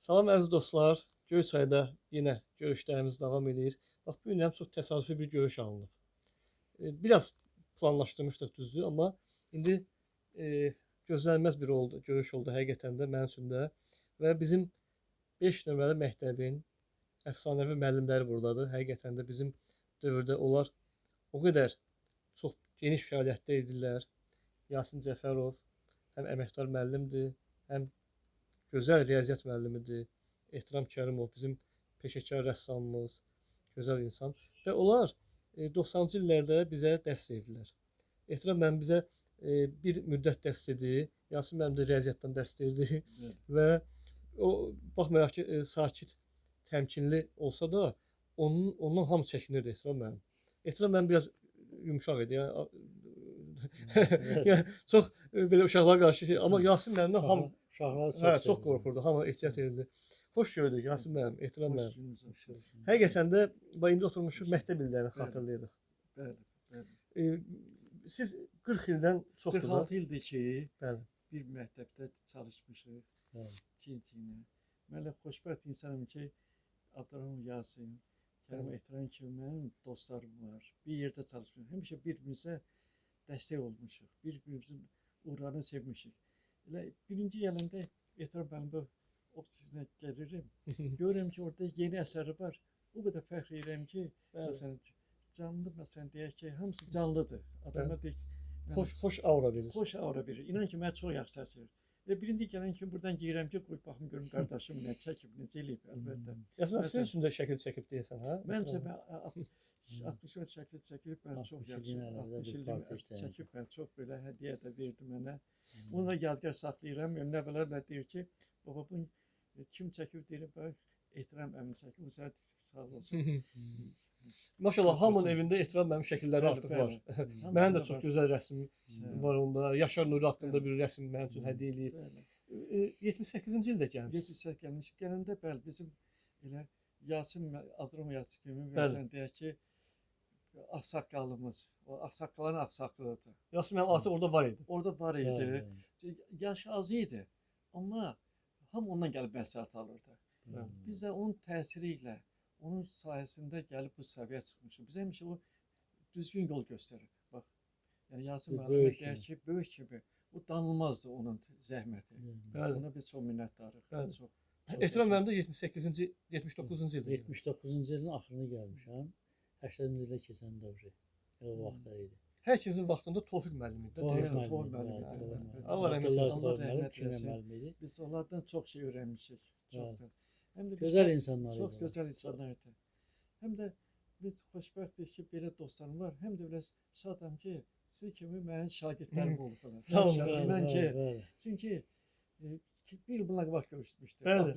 Salam əziz dostlar, Göyçayda yenə görüşlərimiz davam edir. Bax, bu gün həm çox təsadüfi bir görüş alınıb. Biraz planlaşdırmışdıq düzdür, amma indi gözlənilməz bir görüş oldu həqiqətən də mənim üçün də. Və bizim 5 nömrəli məktəbin əfsanəvi müəllimləri burdadır. Həqiqətən də bizim dövrdə onlar o qədər çox geniş fəaliyyətdə idilər. Yasin Cəfərov həm əməkdar müəllimdir, həm gözəl riyaziyyat müəllimidir. Ehtiram Kərimov bizim peşəkar rəssamımız, gözəl insan. Və onlar 90-cı illərdə bizə dərs verdilər. Ehtiram müəllim bizə bir müddət dərs dedi. Yasin müəllim də riyaziyyatdan dərs verdi. Və o baxmayaraq ki, sakit, təmkinli olsa da ondan hamı çəkinirdi Ehtiram müəllim. Ehtiram müəllim biraz yumşaq idi. Yəni çox belə uşaqlara qarşı, amma Yasin müəllimdən hamı çox qorxurdu, hamı ehtiyat edirdi. Xoş gördük Yasin müəllim, Ehtiram müəllim. Həqiqətən də indi oturmuşuq məktəb illərini xatırlayırıq. Bəli. Siz 40 ildən çoxdur da. 46 ildir ki, Bəli. bir məktəbdə çalışmışıq. Çin-çinə. Mən elə xoşbəxt insanım ki, Abdurrahman Yasin, Kərim Ehtiram kimi mənim dostlarım var. Bir yerdə çalışmışıq. Həmişə bir-birimizə dəstək olmuşuq. Bir-birimizin uğurlarını sevmişik. Elə birinci gələndə Ehtiram müəllimə ofisine gelirim. Görürəm ki, orada yeni əsəri var. O qədər fəxr edirəm ki, məsələn, canlı məsələn deyək ki, hamısı canlıdır. Adama deyək, xoş aura verir. Xoş aura verir. İnan ki, mən çox yaxşı təsir edir. Və birinci gələn kimi buradan geyirəm ki, qoy baxım görüm qardaşım nə çəkib, necə eləyib, əlbəttə. Yasin, sizin üçün də şəkil çəkib deyəsən, hə? Məncə 60 metr şəkil çəkilib, mən çox yaxşı. 60 illik çəkib, mən çox belə hədiyyə də verdi mənə. Onu da yadgar saxlayıram. Nəvələr də deyir ki, baba bunu kim çəkib deyir, bax, Ehtiram əmin çəkib, bu sənə sağ olsun. Maşallah, hamının evində Ehtiram mənim şəkilləri artıq var. Mənim də çox gözəl rəsmim var onda. Yaşar Nuri haqqında bir rəsm mənim üçün hədiyyə eləyib. 78-ci ildə gəlmiş. 78 gəlmiş. Gələndə bəli, bizim elə Yasin, Abdurrahman Yasin kimi məsələn deyək ki, ağsaqqalımız, o ağsaqqaların ağsaqqalıdır. Yasin mənim artıq orada var idi. Orada var idi. Yaşı az idi, amma hamı ondan gəlib məsləhət alırdı. Biz də onun təsiri ilə, onun sayəsində gəlib bu səviyyə çıxmışıq. Biz həmişə o düzgün yol göstərib. Bax, yəni Yasin müəllimə deyək ki, böyük kimi, o danılmazdı onun zəhməti. Ona biz çox minnətdarıq. Ehtiram mənim də 78-ci, 79-cu ildə. 79-cu ilin axırına gəlmişəm. 80-ci ildə keçən dövrü. O vaxtlar idi. Hər kəsin vaxtında Tofiq müəllim idi. Tofiq müəllim. Allah rəhmət eləsin. Biz onlardan çox şey öyrənmişik. Çoxdur. Gözəl insanlar idi. Çox gözəl insanlar idi. Həm də biz xoşbəxtik ki, belə dostlarım var. Həm də belə şadam ki, siz kimi mənim şagirdlərim olub. Sağ olun. Çünki bir bununla vaxt görüşmüşdük. Bəli.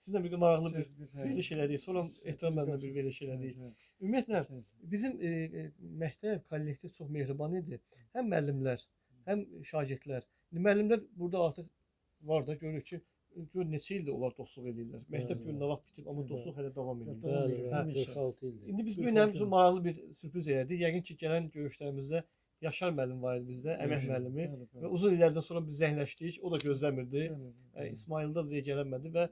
Sizlə bir maraqlı bir verilişə elədik. Sonra Ehtiram müəllimlə bir verilişə elədik. Ümumiyyətlə, bizim məktəb kollektiv çox mehriban idi. Həm müəllimlər, həm şagirdlər. Müəllimlər burada artıq var da, görürük ki, gör neçə ildir onlar dostluq edirlər. Məktəb günü nə vaxt bitib, amma dostluq hələ davam edir. 46 ildir. İndi biz bu gün həm üçün maraqlı bir sürpriz elədik. Yəqin ki, gələn görüşlərimizdə Yaşar müəllim var idi bizdə, əmək müəllimi. Və uzun illərdən sonra biz zəngləşdik. O da gözləmirdi. İsmaildə deyə gələnmədi və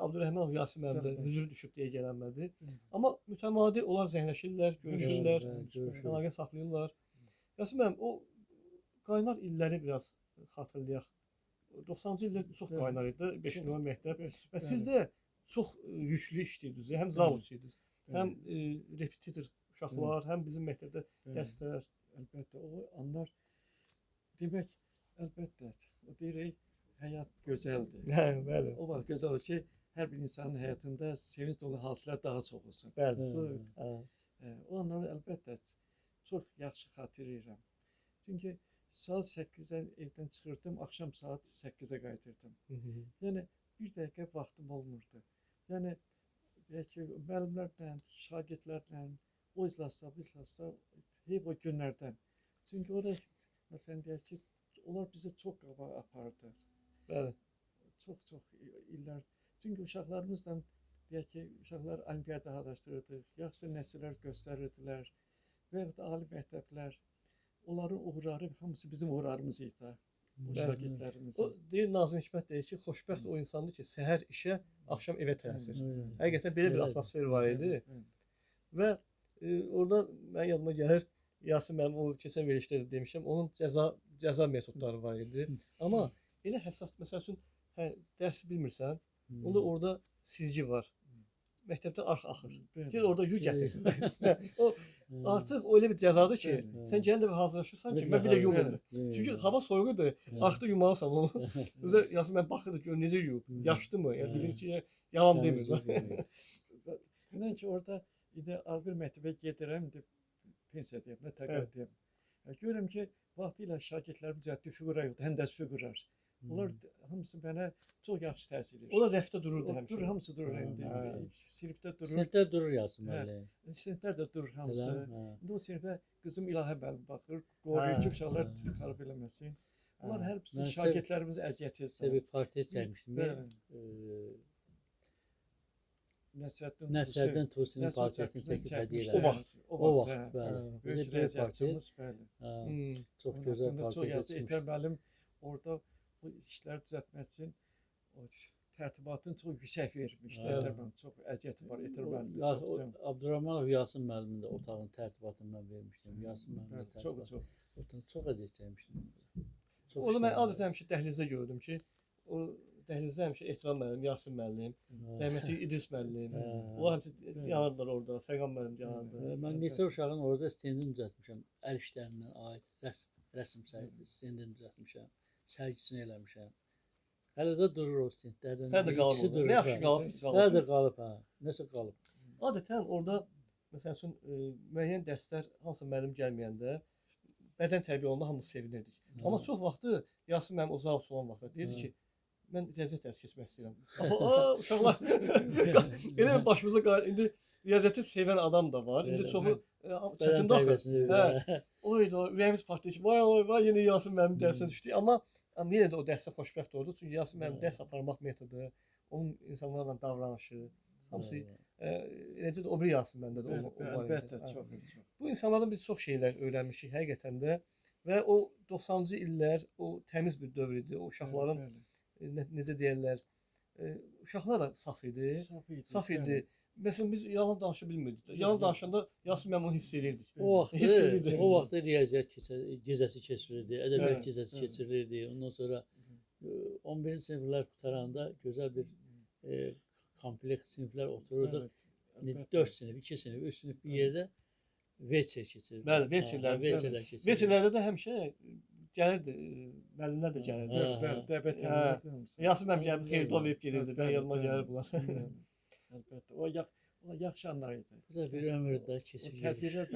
Abdurrahman Yasin müəllim də üzrü düşüb deyə gələnmədi. Amma mütəmadi onlar zəngləşirlər, görüşürlər, əlaqə saxlayırlar. Yasin müəllim, o qaynar illəri biraz xatırlayaq. 90-cı ildə çox qaynar idi, 5 nömrə məktəb. Və siz də çox yüklü işləyirdiniz. Həm zavudçuydunuz, həm repetitor uşaqlar, həm bizim məktəbdə dərslər. Əlbəttə, o anlar demək, əlbəttə, o deyirək, həyat gözəldir. Bəli. O vaxt gözəl olur ki, hər bir insanın həyatında sevinç dolu hadisələr daha çox olsun. Bəli. O anları əlbəttə çox yaxşı xatırlayıram. Çünki saat 8-dən evdən çıxırdım, axşam saat 8-ə qayıdırdım. Yəni, bir dəqiqə vaxtım olmurdu. Yəni, deyək ki, müəllimlərlə, şagirdlərlə, o iclasda, bu iclasda, hep o günlərdən. Çünki o da, məsələn, deyək ki, onlar bizə çox qabağa apardı. Bəli. Çox illər. Çünki uşaqlarımızla, deyək ki, uşaqlar olimpiyada araşdırırdıq, yaxşı nəsillər göstərirdilər və yaxud da ali məktəblər. Onların uğurları hamısı bizim uğurlarımız idi. Bu Bəli. şagirdlərimizin. O deyir Nazım Hikmət deyir ki, xoşbəxt o insandır ki, səhər işə, axşam evə tələsir. Həqiqətən belə bir Elədir. atmosfer var idi Bəli. və orada mən yadıma gəlir Yasin müəllim o keçən verilişdə də demişəm, onun cəza metodları var idi. Amma elə həssas məsəl üçün dərs bilmirsən, onda orada silgi var. Məktəbdə arx axır. Bəli. Gel orada yük gətir. O artıq öyle bir cəzadır ki, Bəli. sən gələn dəfə hazırlaşırsan ki, mən bir də yum Bəli. edim. Çünki hava soyuqdur. Arxda yumalısan onu. Özə Yasin mən baxırdı gör necə yuyub. Yaşdı mı? Yəni bilir ki, yalan demir. İnan ki, orada indi ağır məktəbə gedirəm, indi pensiya deyəm, nə təqaüd deyəm. Görürəm ki, vaxtilə şagirdlərim cəhdi fiqura yoxdur, həndəs figurar. Bunlar hamısı mənə çox yaxşı təsir edir. O da rəfdə dururdu həmişə. Durur, hamısı durur indi. Sinifdə durur. Sinifdə durur Yasin müəllim. Siniflər də durur hamısı. Hə. İndi o sinifə qızım İlahə müəllim baxır, qoruyur ki, uşaqlar xarab eləməsin. Bunlar hər birisi şagirdlərimiz əziyyət Sizə bir portret çəkmişdim. Nəsrəddin Tusinin portretini çəkib hədiyyə O vaxt. O vaxt, bəli. Böyük rəziyyətçimiz, bəli. Çox gözəl Çox portret yazı çəkmiş. Ehtər müəllim orada bu işləri düzəltmək üçün o tərtibatını çox yüksək vermişdi. Ehtər müəllim çox əziyyəti var. Ehtər müəllim Abdurrahmanov Yasin müəllimin də otağın tərtibatını mən vermişdim. Yasin müəllimin də çox çox əziyyət çəkmişdim. Orada mən adətən həmişə dəhlizdə gördüm ki, o dəhlizdə həmişə Ehtiram müəllim, Yasin müəllim, rəhmətli İdris müəllim, onlar həmişə yanardılar orada, Fəqan müəllim yanardı. Mən neçə uşağın orada stendini düzəltmişəm. Əl işlərindən aid rəsm stendini düzəltmişəm. Sərgisini eləmişəm. Hələ də durur o stendlərdən. Hələ də qalıb orada. Nə yaxşı qalıb. Hələ də qalıb, hə. Nəsə qalıb. Adətən orada məsəl üçün müəyyən dərslər hansı müəllim gəlməyəndə bədən tərbiyə olanda hamımız sevinirdik. Amma çox vaxtı Yasin müəllim o zavq olan vaxtda deyirdi ki, mən riyaziyyat dərsi keçmək istəyirəm. Uşaqlar elə başımıza indi riyaziyyatı sevən adam da var. İndi çoxu çətin daxil. Hə. Oydu, ürəyimiz partlayır ki, vay yenə Yasin müəllim dərsinə düşdük. Amma yenə də o dərsdə xoşbəxt oldu. Çünki Yasin müəllim dərs aparmaq metodu, onun insanlarla davranışı, hamısı eləcə də o bir Yasin müəllimdə də o var idi. Əlbəttə, çox. Bu insanlardan biz çox şeylər öyrənmişik həqiqətən də və o 90-cı illər o təmiz bir dövr idi. O uşaqların necə deyirlər, uşaqlar da saf idi. Saf idi. Məsələn biz yalan danışa bilmirdik. Yalan danışanda Yasin müəllim onu hiss edirdik. O vaxt riyaziyyat gecəsi keçirilirdi, ədəbiyyat gecəsi keçirilirdi. Ondan sonra 11-ci siniflər qutaranda gözəl bir kompleks siniflər otururduq. 4 sinif, 2 sinif, 3 sinif bir yerdə VC keçirdi. Bəli, VC-lər keçirdi. VC-lərdə də həmişə gəlirdi, müəllimlər də gəlirdi. Bəli, dəvət edirdi. Yasin müəllim gəlib xeyir dua verib gedirdi. Mən yadıma gəlir bunlar. Əlbəttə. O yaxşı anlar idi. Güzel bir ömürdə keçir. Tədbirlər də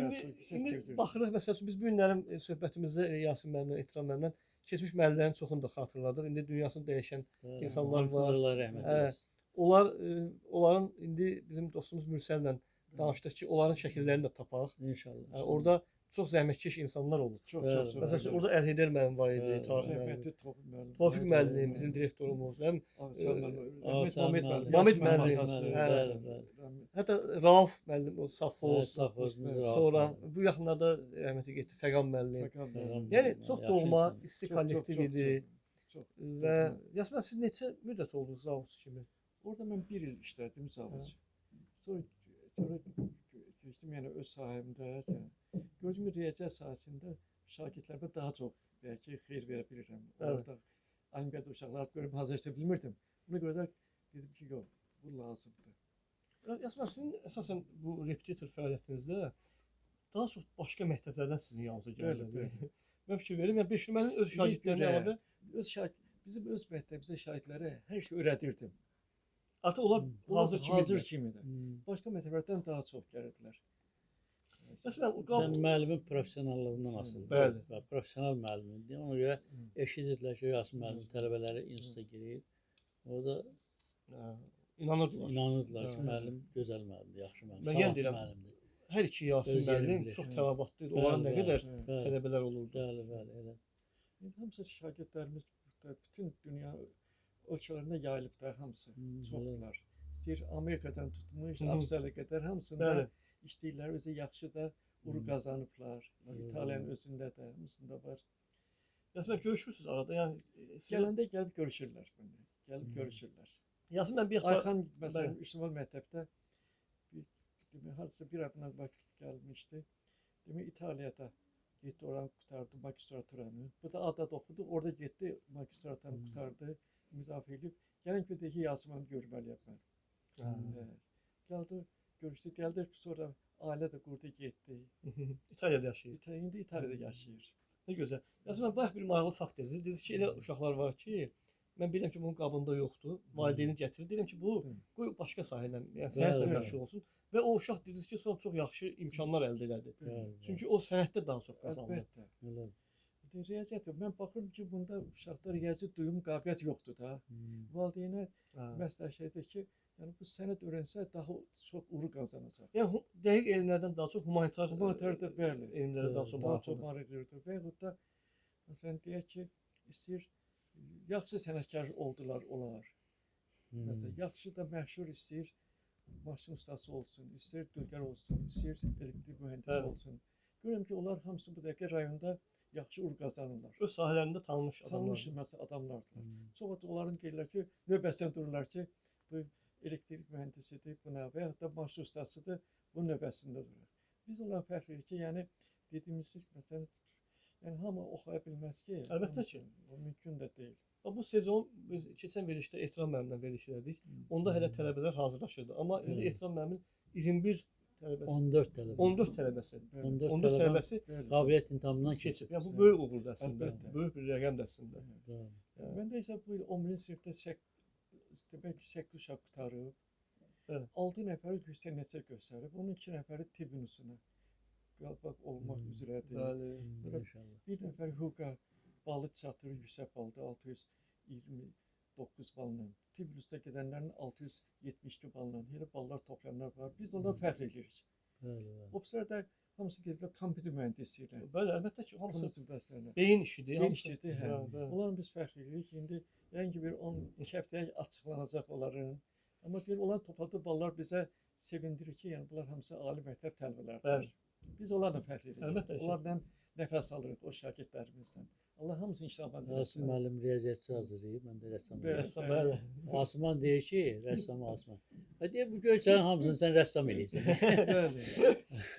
İndi baxırıq məsəl üçün biz bu günlərin söhbətimizdə Yasin müəllimlə, Ehtiram müəllimlə keçmiş müəllimlərin çoxunu da xatırladıq. İndi dünyasını dəyişən insanlar var. Allah rəhmət eləsin. Onların indi bizim dostumuz Mürsəllə danışdıq ki, onların şəkillərini də tapaq. İnşallah. Orada çox zəhmətkeş insanlar olub. Çox. Məsələn üçün orada Əlheydər müəllim var idi, Tarix müəllim. Tofiq müəllim, bizim direktorumuz, həm Mamid müəllim. Hətta Rauf müəllim, o Safxoz. Sonra bu yaxınlarda rəhmətə getdi Fəqan müəllim. Yəni çox doğma, isti kollektiv idi. Və Yasin müəllim siz neçə müddət oldunuz zavuz kimi? Orada mən 1 il işlədim zavuz. Sonra keçdim yəni öz sahəmdə. Gördüm ki, riyaziyyat sahəsində şagirdlərimə daha çox deyək ki, xeyir verə bilirəm. Orada olimpiada uşaqlar görüb hazırlaşa bilmirdim. Buna görə də dedim ki, yox, bu lazımdır. Yasin müəllim, sizin əsasən bu repetitor fəaliyyətinizdə daha çox başqa məktəblərdən sizin yanınıza gəlirdi. Mən fikir verim, yəni Beşlimənin öz şagirdlərinə əlavə bizim öz məktəbimizə şagirdlərə hər şey öyrədirdim. Artıq onlar hazır kimidir. Başqa məktəblərdən daha çox gəlirdilər. Sən müəllimin professionallığından asılıdır. Bəli. Professional müəllimdir. Ona görə eşidirdilər ki, Yasin müəllim tələbələri instituta girir. Orada inanırdılar ki, müəllim gözəl müəllimdir, yaxşı müəllimdir. Mən yenə deyirəm, hər iki Yasin müəllim çox tələbatlı idi. Onların nə qədər tələbələr olurdu. Bəli, elə. Hamısı şagirdlərimiz bütün dünya ölkələrində yayılıb da hamısı çoxdular. İstəyir Amerikadan tutmuş, Avstraliya qədər hamısında işləyirlər, özü yaxşı da uğur qazanıblar. İtaliyanın özündə də, hamısında var. Yasemin görüşürsünüz arada. Yəni siz Gələndə gəlib görüşürlər benimle. Gəlib Hmm. görüşürlər. Yasemin bir Ayxan məsələn Bəli. Üstümal məktəbdə demək hardasa bir ay bundan qabaq gəlmişdi. Demək İtaliyada getdi, oranı qurtardı magistraturanı. Bu da ADAD oxudu, orada getdi magistraturanı qurtardı, müzafir edib. Gələn ki dedi ki, Yasemin görməliyəm mən. Ha. Gəldi, görüşdü, gəldi, sonra ailə də qurdu, getdi. İtaliyada yaşayır. İndi İtaliyada yaşayır. Ne gözəl. Yasemin bayaq bir maraqlı fakt dedi. Dedi ki, elə uşaqlar var ki, mən bilirəm ki, bunun qabında yoxdur. Valideyni gətirir. Deyirəm ki, bu qoy başqa sahə ilə, yəni sənətlə Bəli, məşğul olsun. Və o uşaq dediniz ki, sonra çox yaxşı imkanlar əldə elədi. Bəli, Çünki o sənətdə daha çox qazandı. Əlbəttə. Elə. Riyaziyyat, mən baxıram ki, bunda uşaqda riyazi duyum qabiliyyət yoxdur da. Valideynə Ha. məsləhət ki, yəni bu sənət öyrənsə daha çox uğur qazanacaq. Yəni dəqiq elmlərdən daha çox humanitar Humanitarda bəli. elmlərə daha çox Daha çox maraqlıdır. maraqlıdır. Və yaxud da məsələn deyək ki, istəyir yaxşı sənətkar oldular onlar. Məsələn, yaxşı da məşhur istəyir maşın ustası olsun, istəyir dülgər olsun, istəyir elektrik mühəndisi Bəli. olsun. Görürəm ki, onlar hamısı bu dəqiqə rayonda yaxşı uğur qazanırlar. Öz sahələrində tanınmış adamlar. Tanınmış məsəl adamlardılar. Sonra da onların deyirlər ki, növbəsindən dururlar ki, bu elektrik mühəndisidir, buna və yaxud da maşın ustasıdır, bu növbəsində durur. Biz onlara fərq edirik ki, yəni dediyimiz məsələn, yəni hamı oxuya bilməz ki. Əlbəttə ki. O mümkün də deyil. Bu sezon biz keçən verilişdə Ehtiram müəllimlə veriş elədik. Onda hələ tələbələr hazırlaşırdı. Amma indi Evet. Ehtiram müəllimin 21 tələbəsi, 14 tələbə. 14 tələbəsi, 14 14 tələbə tələbəsi Bəli. qabiliyyət imtahanından keçib. keçib. Yəni bu böyük uğurdur əslində. Əlbəttə. Böyük bir rəqəmdir əslində. Bəli. Mən də isə bu il 11-ci sinifdə demək ki, 8 uşaq qutarıb. Evet. 6 nəfəri yüksək nəticə göstərib, onun 2 nəfəri tibb ünusuna qalbaq olmaq üzrədir. Bəli. Sonra İnşallah. bir nəfər hüquqa balı çatdırır, yüksək balda 629 balla. Tibb ünusuna gedənlərin 672 balla. Elə ballar toplayanlar var. Biz ondan fəxr edirik. Bəli, bəli. O sırada hamısı gediblər kompüter mühəndisi ilə. Bəli, əlbəttə ki, hamısı Hamısı bəslərlə. beyin işidir. Beyin hamısı- işidir, hə. Bəli. Onların biz fəxr edirik. İndi yəni ki bir 12 həftəyə açıqlanacaq onların. Amma deyir, onlar topladığı ballar bizə sevindirir ki, yəni bunlar hamısı ali məktəb tələbələrdir. Bəli. Biz onlarla fəxr edirik. Əlbəttə ki. Onlarla nəfəs alırıq o şagirdlərimizdən. Allah hamısını inşallah Rasim müəllim riyaziyyatçı hazırlayıb, mən də rəssam. Bəli. Rəssam, bəli. Asman deyir ki, rəssam Asman. Və deyir, bu göyçənin hamısını sən rəssam eləyirsən. Bəli.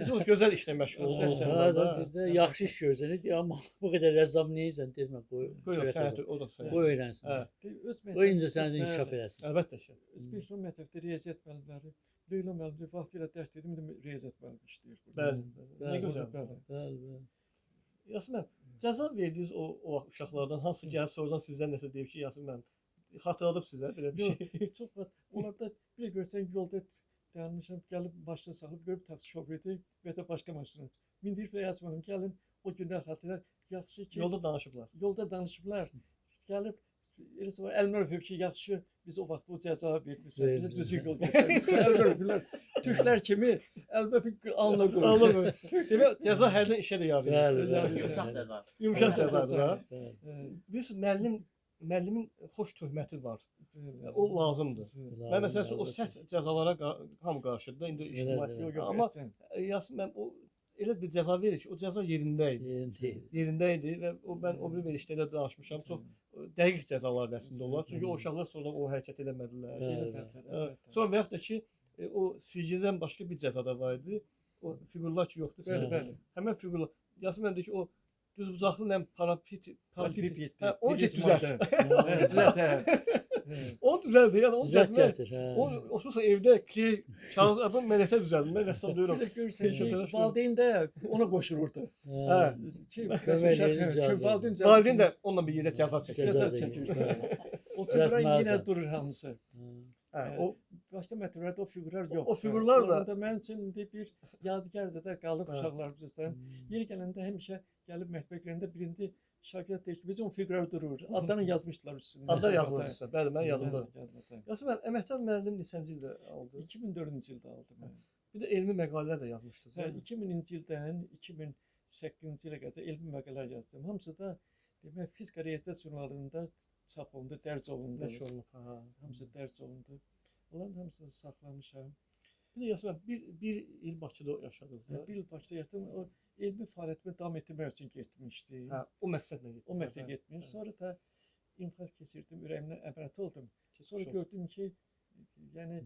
Biz o gözəl işlə məşğul Əlbəttə. oluruq. Hə, da, da, yaxşı iş görsən, deyir, amma bu qədər rəssam neysən, deyir, mən qoy. Qoy o sənət, o da sənət. Qoy öyrənsin. Hə, Öz Qoy incə məktəbimizdə- səni inkişaf bəli. eləsin. əlbəttə ki. Özbəkistan məktəbdə riyaziyyat müəllimləri, Leyla müəllim vaxtilə dərs dedim, indi riyaziyyat müəllimi işləyir burada. Bəli. Nə Bəli. gözəl. Bəli. Bəli, bəli. Yasemin, cəza verdiniz o vaxt uşaqlardan hansı gəlib sonradan sizdən nəsə deyib ki, Yasemin xatırladıb sizə belə bir Yox, şey. çox vaxt onlarda bir görsən yolda dayanmışam, gəlib maşını saxlayıb görüb taksi şoförü və də başqa maşını. Mindirib və yazmadım, gəlin o gündən xatırlar. Yaxşı ki, Yolda danışıblar. yolda danışıblar. Gəlib eləsə var, əlimdən öpüb ki, yaxşı biz o vaxt o cəza vermirsən, bizə Verdim. düzgün yol göstərmirsən. Əlimdən öpürlər. Türklər kimi əlbə alnına qoyur. Anladın mı? Demək cəza hərdən işə də yarayır. Bəli, Bəli, bəli. yumşaq bəli. cəza. Yumşaq Yumşaq cəzadır ha. cəza. Bəli. Biz müəllimin xoş töhməti var. Bəli. O lazımdır. Mən məsələn üçün o Lazım, sərt cəzalara hamı qarşıdır da indi ictimai. Elə, Yox, yox, Amma əksinə. Yasin mən o elə bir cəza verir ki, o cəza yerində idi. Deyil. Yerində idi və mən o bir verişdə də danışmışam. Çox dəqiq cəzalar əslində onlar. Çünki o uşaqlar sonra o hərəkət eləmədilər. Bəli. Sonra və yaxud da ki, o sicildən başqa bir cəza da var idi. O fiqurlar ki, yoxdur. Bəli, bəli. Həmin fiqurlar. Yasin mən deyir ki, o düz bucaqlı ilə parapet. Parapet. Hə, o Priz düzəlt. maddə. Düzəlt, hə. O düzəldi. Yəni o Düzelt düzəltmək. gətir. Hə. O otursa evdə kley kağız yapın mənətə düzəldim. Mən rəssam deyirəm. Bir də görürsən Peşə ki, tərəf- valideyn də ona qoşulurdu. Hə. Ki, Kömək uşaq, eləyir, icazə ki, valideyn verir. Valideyn də onunla bir yerdə cəza çəkir. cəza Cəza çəkir. çəkir. O figurlar yenə Düzəltməlisən. durur hamısı. Hə, o Başqa məktəblərdə o figurlar yox. O figurlar da- Orada mənim üçün indi bir yadigardır da qalıb Hə. uşaqlarımızdan. Yeri gələndə həmişə gəlib məktəbə girəndə birinci şagird deyir ki, bizim o figurlar durur. Adlarını yazmışdılar üstündə. adlar yazılmışsa. Bəli, mən yadımda. Yadımda. Yasin mən əməkdar müəllim neçənci ildə aldı? 2004-cü ildə aldım mən. Bir də elmi məqalələr də yazmışdınız. Hə, 2000-ci ildən 2008-ci ilə qədər elmi məqalələr yazdım. Hamısı da demək fizika riyaziyyat jurnalında çap olundu, dərc olundu. Nəşr olunub. Ha. Hamısı dərc olundu. Onların hamısını saxlamışam. Bir də Yasin mən bir il Bakıda yaşadınız da. Bir il Bakıda yaşadım. O elmi fəaliyyətimi davam etdirmək üçün getmişdim. Hə, o məqsədlə getdin. O məqsəd getmiş. Sonra da imkan keçirdim, ürəyimdən əməliyyat oldum. Sonra Çox. gördüm ki, yəni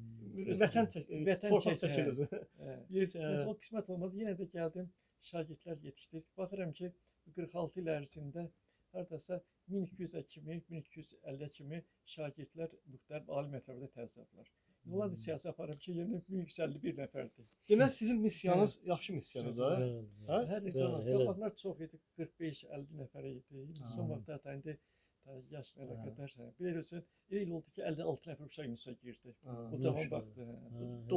Vətən çək, Vətən torpaq çəkir. çəkilir. hə, Yer Neyse, o qismət olmadı. Yenə də gəldim, şagirdlər yetişdirdik. Baxıram ki, 46 il ərzində hardasa 1200-ə kimi, 1250-ə kimi şagirdlər müxtəlif ali məktəbdə təhsil alırlar. Onlar da siyasi aparım ki, yenə 1151 nəfərdir. Demək sizin missiyanız yaxşı missiyadır da. Bəli, Hə? Hər Bəli, icra elə. qabaqlar çox idi, 45-50 nəfər idi. Son vaxtda da indi yaşla əlaqədar. Bilirsən, il oldu ki, 56 nəfər uşaq instituta girdi. Ha, O zaman maşallah. vaxtı. hə.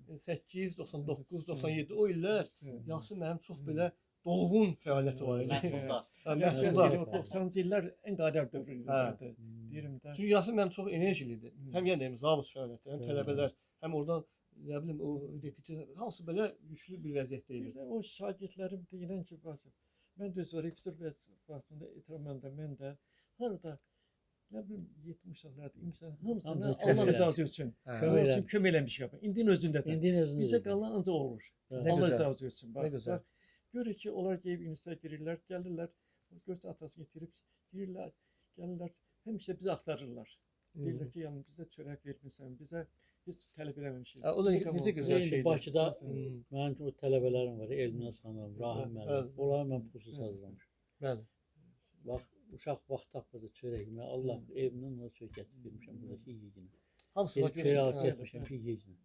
98, 99, 97 o illər Sən- Yasin mənim çox belə dolğun fəaliyyəti var idi. Məhsuldar. Hə, Yəni, məhsuldar. deyirəm, 90-cı illər ən qadir dövrü idi. Hə. Deyirəm də. Çünki Yasin mənim çox enerjili idi. Həm yenə deyim, zavod fəaliyyəti, həm tələbələr, həm oradan nə bilim o repetir hamısı belə güclü bir vəziyyətdə Bir idi. də o şagirdlərim deyilən ki, bəs mən də öz repetir vaxtında etiramımda mən də harada nə bilim 70-lərdə insan hamısına Hamısı Allah kömək rızası üçün. Hə. Allah üçün kömək eləmişik. İndinin özündə də. İndi özünüz. Bizə qalan ancaq olur. Nə Allah gözəl. rızası üçün. Nə Bax, gözəl. bax, görür ki, onlar gəlib instituta girirlər, gəlirlər, göz atası getirib girirlər, gəlirlər, həmişə bizi axtarırlar. Deyirlər ki, yəni bizə çörək vermirsən, bizə heç tələb eləməmişik. Hə, o da Bizi necə qabaq- gözəl İndi şeydir. Bakıda Hmm, mənim o tələbələrim var, Elminaz xanım, Rahim Bəli. müəllim. Onları mən pulsuz hazırlamışam. Bəli. Bax, uşaq vaxt tapırdı çörək yeməyə. Allah evindən ona çörək gətirib vermişəm buradakı yeginə. Hamısı Bir var çörək alıb gözü. getmişəm ki, yeginə.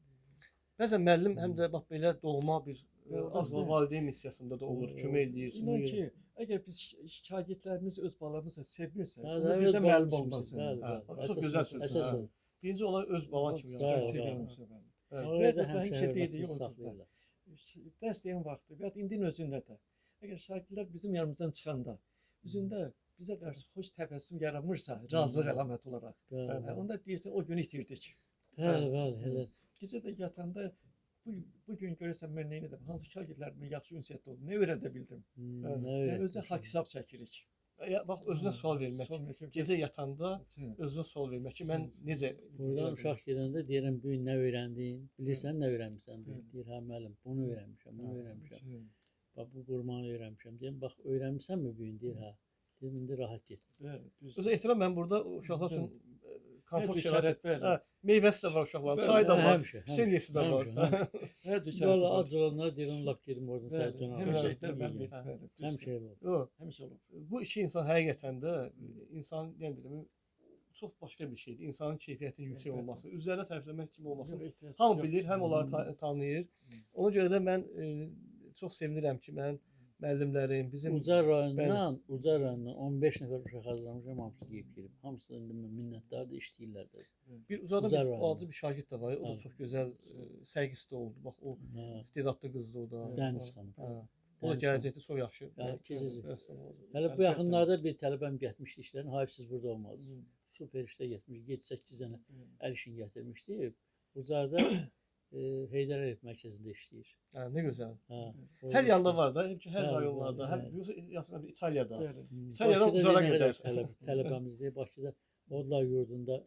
Bəzən müəllim həm də bax belə doğma bir Bəli, az bəli. valideyn missiyasında da olur, kömək eləyir. İnan ki, əgər biz şagirdlərimiz öz balamızı sevmirsə, Hə, onda hə, bizə öz müəllim balım olmaz. kimi, bəli, Hə, bəli. çox Əsas gözəl o, sözdür, əsas hə. o. Birinci onlar öz balan kimi Bəli, yanaşır. bəli. Bəli. Oraya da Və həmişə həmişə deyirdik, hörmətini onsuz da. saxlayırlar. Dərs deyən vaxtı və ya indinin özündə də. Əgər şagirdlər bizim yanımızdan çıxanda üzündə bizə qarşı xoş təbəssüm yaranmırsa, razılıq əlaməti olaraq, Bəli, hə, onda deyirsən o günü itirdik. bəli, bəli, elə. Gecə də yatanda bu gün görəsən mən nə edim? Hansı şagirdlərimlə yaxşı ünsiyyətdə oldum? Nə öyrədə bildim? Nə Yəni öyrətdi? özə haqq hesab çəkirik. Ya, bax özünə sual vermək. Gecə yatanda özünə sual vermək ki, mən necə Buradan uşaq gedəndə deyirəm, bu gün nə öyrəndin? Bilirsən nə öyrənmisən? Deyir, hə müəllim, bunu öyrənmişəm, bunu öyrənmişəm. Bax bu qurmanı öyrənmişəm. Deyirəm, bax öyrənmisənmi bu gün? Deyir, hə. Deyirəm, indi rahat get. Özə ehtiram mən burada uşaqlar üçün komfort Hər şərait. bəli. Hə, meyvəsi də var uşaqların, Bəli, çay da var, həmişə, Hüseyn yesi də var. Hər cür Valla şərait var. ac olanlar deyirəm, lap gedim oradan səhər dönəm. Həmişə Bəli, bəli, bəli. bəli. Həmişə elə olur. Yox, Həmişə olur. bu iki insan həqiqətən də insan nə deyim, çox başqa bir şeydir. İnsanın keyfiyyətinin yüksək Əlbəttə. olması, üzərinə tərifləmək kimi olması. Yox, ehtiyac Hamı yox. bilir, həm onları tanıyır. Ona görə də mən çox sevinirəm ki, mən müəllimlərim, bizim Ucar rayonundan 15 nəfər uşaq hazırlamışam, hamısı gəlib girib. Hamısı indi minnətdardır, işləyirlər də. bir uzaqda Ucar bir rayonu. balaca bir şagird də var. O da Hə. çox gözəl sərgisi də oldu. Bax o Hə, istedadlı qızdır o da. Dəniz xanım. Hə. O da Dəniz gələcəkdə çox yaxşı. Ya, keçəcək. rəssam olacaq. Hələ bu yaxınlarda bir tələbəm getmişdi işlərin, hayıfsız burada olmaz. Hı. Super işdə getmiş, 7-8 dənə əl işini gətirmişdi. Ucarda Heydər Əliyev mərkəzində işləyir. Hə, nə gözəl. Hə, Hər yanda var da, hər Hə, rayonlarda, hə, həm hə. yoxsa Yasemin abi İtaliyada. Bəli. İtaliyada Bakıda ucara nə qədər gedər. tələbəmizdir. Bakıda Odlar yurdunda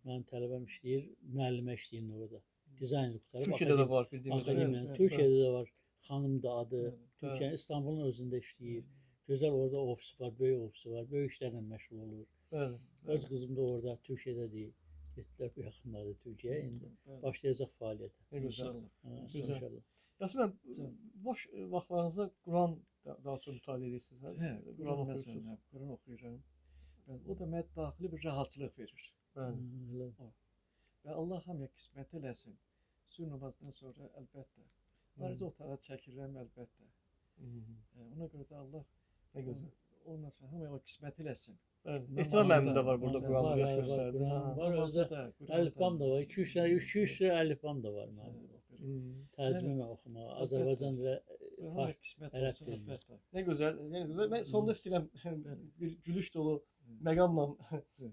mənim tələbəm işləyir, müəllimə işləyir orada. Dizayn qurtarıb. Türkiyədə də var bildiyimiz Akademiya. qədər. Akademiya. Türkiyədə də var. Xanım da adı. Bəli. Türkiyə İstanbulun özündə işləyir. Gözəl orada ofisi var, böyük ofisi var. Böyük işlərlə məşğul olur. Bəli. Öz qızım da orada Türkiyədədir. Getdilər bu yaxınlarda Türkiyəyə. İndi Bəli. başlayacaq fəaliyyətə. Nə gözəl. İnşallah. Ha, Gözəl. inşallah. Yasemin, Canım. boş vaxtlarınızda Quran daha çox mütaliə edirsiniz, hə? Hə, Quran oxuyursunuz. məsələn, Quran oxuyuram. Bəli, o da mənə daxili bir rahatlıq verir. Bəli. Elə. Və Allah hamıya qismət eləsin. Su namazdan sonra əlbəttə. Ayrıca otağa çəkirəm əlbəttə. Ona görə də Allah Nə gözəl. olmasa hamıya o qismət eləsin. Bəli. Namazda Ehtiram müəllim də da, var burada var, Quranı var, yaxşı var, göstərdi. Quran Hə. var. Namazda da, Quranda Əlifbam da var. 2-3 əlifbam da var mənim. Tərcümə oxuma, Azərbaycan dilə Hamıya fars. qismət ərəb olsun dilində. əlbəttə. Nə gözəl, nə gözəl. Mən sonda istəyirəm bir gülüş dolu məqamla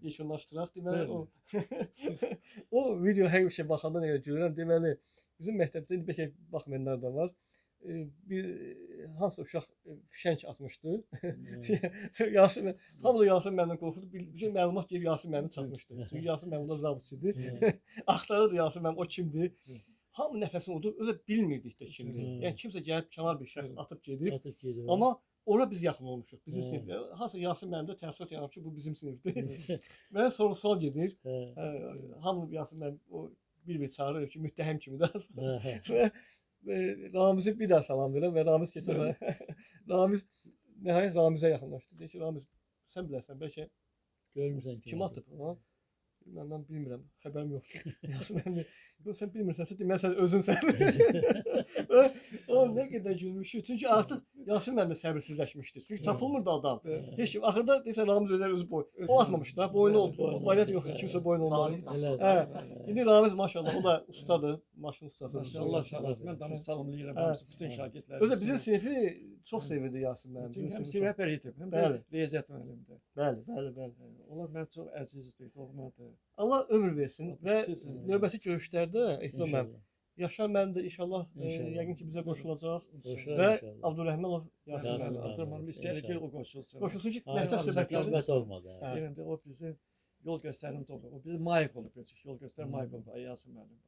yekunlaşdıraq. Deməli Bəli. o video həmişə baxanda nə görürəm. Deməli bizim məktəbdə indi bəlkə baxmayanlar da var. Bir hansı uşaq fişəng atmışdı. Yasin hamı da Yasin məndən qorxurdu. Bir şey məlumat deyib Yasin mənim çatmışdı. Çünki Yasin mənim onda zabit idi. Axtarırdı Yasin mənim o kimdir. hamı nəfəsini udur, özü bilmirdik də kimdir. Hmm. Yəni kimsə gəlib kənar bir şəxs atıb gedir. Atıb gedir. Amma ora biz yaxın olmuşuq. Bizim Hə. sinifdə. Hansı Yasin müəllim də təəssürat yaranıb ki, bu bizim sinifdir. Və soru-sual gedir. Hə. Hamı Yasin müəllim o bir çağırır ki, müttəhəm kimi də. Hə. Və Ramizə bir daha salam verirəm və Ramiz keçən Ramiz nəhayət Ramizə yaxınlaşdı. Deyir ki, Ramiz sən bilərsən, bəlkə Görmüsən ki. kim atıb? Ha? Mən bilmirəm, xəbərim yoxdur. Yasin müəllim, yox sən bilmirsənsə, deməli sən özünsən. O nə qədər gülmüşdü. Çünki artıq Yasin müəllim də səbirsizləşmişdi. Çünki tapılmırdı adam. Heç kim. Axırda deyirsən Ramiz özü boy. O atmamışdı da, boynu oldu. Variant yox, kimsə boynu olmadı. Hə. İndi Ramiz maşallah o da ustadır, maşın ustası. Maşallah sağ olasın. Mən danış salamlayıram bütün şagirdləri. Özü bizim sinifi çox sevirdi Yasin müəllim. Çünki həm Sivə Pəriyev, həm də Bəli. Riyaziyyat müəllimidir. Bəli. Onlar mənim çox əzizdir, doğmadır. Allah ömür versin və Sizin. növbəti görüşlərdə ehtimal müəllim İnşallah. Yaşar müəllim də inşallah İnşallah. yəqin ki bizə qoşulacaq Qoşular və inşallah. Abdurrəhmanov Yasin Yasin müəllim müəllim. Abdurrahman istəyir ki, o qoşulsun. qoşulsun ki, Aynen, məktəb bize söhbətləri kısmet olmadı. Hə. Deyirəm də o bizi yol göstərim oldu. O bizi mayıq olub gözük. Yol göstər mayıq olub Yasin müəllim.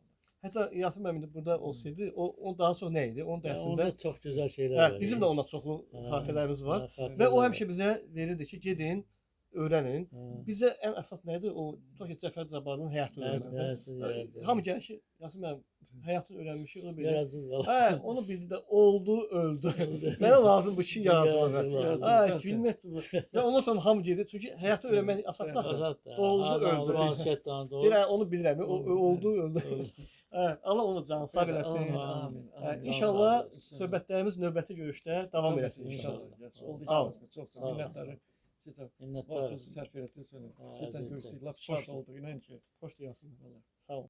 Hətta Yasin müəllim də burada olsaydı, o daha çox nə idi? Onun Yani dərsində onda çok güzel şeyler hə, var. bizim də ona çoxlu Hə, xatirələrimiz var hə, xatirələr və o var. həmişə bizə verirdi ki, gedin, öyrənin. Hə. Bizə ən əsas nə idi? O Toki Cəfər Cabbarlının həyatını Evet, öyrənmək. evet, Hamı gəlir ki, Yasin müəllim həyatını öyrənmişik, onu belə. Yaradıcılıq. Hə, onu bildi də oldu, öldü. Mənə lazım bu kişi yaradıcılığı. Yaradıcılığı. Hə, qiymətli bu. Və ondan sonra hamı gedir. Çünki həyatı öyrənmək asandır axı. Azad da. Oldu, Adam öldü. Vanşetdan doğru. Deyirəm, onu bilirəm. O oldu, öldü. Hə, Allah onu can sağ eləsin. Amin. Hə, İnşallah söhbətlərimiz növbəti görüşdə davam eləsin inşallah. İnşallah. Yaxşı, oldu Sağ ol. ki, çox sağ Sağ ol. minnətdarım. Sizə Minnəttar vaxtınızı olsun. sərf etdiniz. Sizlə əziz görüşdük. Lap Xoş şad oldu. olduq inan ki. Xoş gəlsin. Sağ ol.